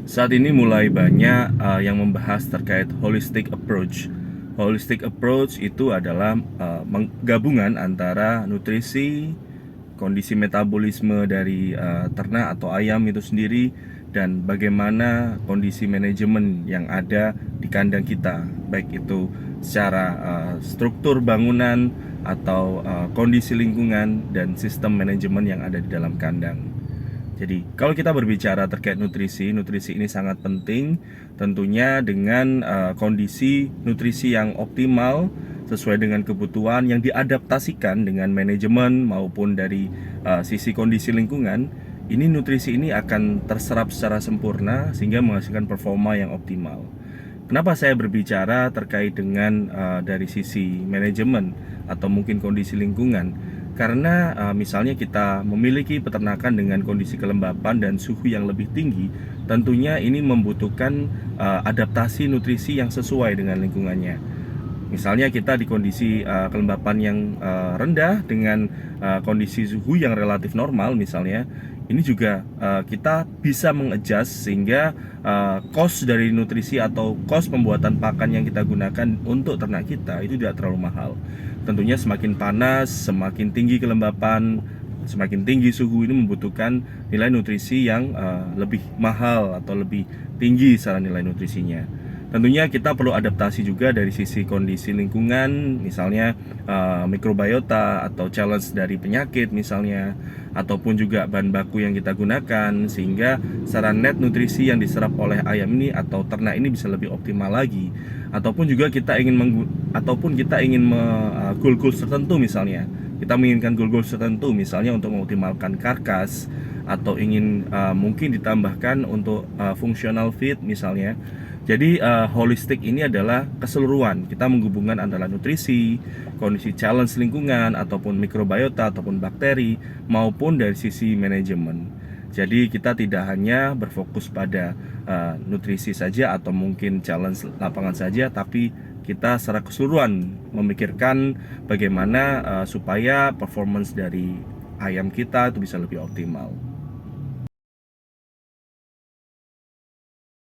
Saat ini mulai banyak yang membahas terkait holistic approach. Holistic approach itu adalah gabungan antara nutrisi, kondisi metabolisme dari ternak atau ayam itu sendiri, dan bagaimana kondisi manajemen yang ada di kandang kita, baik itu secara struktur bangunan atau kondisi lingkungan dan sistem manajemen yang ada di dalam kandang. Jadi, kalau kita berbicara terkait nutrisi, nutrisi ini sangat penting tentunya dengan kondisi nutrisi yang optimal sesuai dengan kebutuhan yang diadaptasikan dengan manajemen maupun dari sisi kondisi lingkungan. Ini nutrisi ini akan terserap secara sempurna sehingga menghasilkan performa yang optimal. Kenapa saya berbicara terkait dengan dari sisi manajemen atau mungkin kondisi lingkungan? Karena misalnya kita memiliki peternakan dengan kondisi kelembapan dan suhu yang lebih tinggi, tentunya ini membutuhkan adaptasi nutrisi yang sesuai dengan lingkungannya. Misalnya kita di kondisi kelembapan yang rendah dengan kondisi suhu yang relatif normal misalnya, ini juga kita bisa mengadjust sehingga cost dari nutrisi atau cost pembuatan pakan yang kita gunakan untuk ternak kita itu tidak terlalu mahal. Tentunya semakin panas, semakin tinggi kelembapan, semakin tinggi suhu, ini membutuhkan nilai nutrisi yang lebih mahal atau lebih tinggi secara nilai nutrisinya. Tentunya kita perlu adaptasi juga dari sisi kondisi lingkungan, misalnya mikrobiota atau challenge dari penyakit misalnya, ataupun juga bahan baku yang kita gunakan, sehingga secara net nutrisi yang diserap oleh ayam ini atau ternak ini bisa lebih optimal lagi. Ataupun juga kita ingin goal-goal tertentu, misalnya kita menginginkan goal-goal tertentu misalnya untuk mengoptimalkan karkas, atau ingin mungkin ditambahkan untuk functional feed misalnya. Jadi holistik ini adalah keseluruhan. Kita menghubungkan antara nutrisi, kondisi challenge lingkungan, ataupun mikrobiota, ataupun bakteri, maupun dari sisi manajemen. Jadi kita tidak hanya berfokus pada nutrisi saja atau mungkin challenge lapangan saja, tapi kita secara keseluruhan memikirkan bagaimana supaya performance dari ayam kita itu bisa lebih optimal.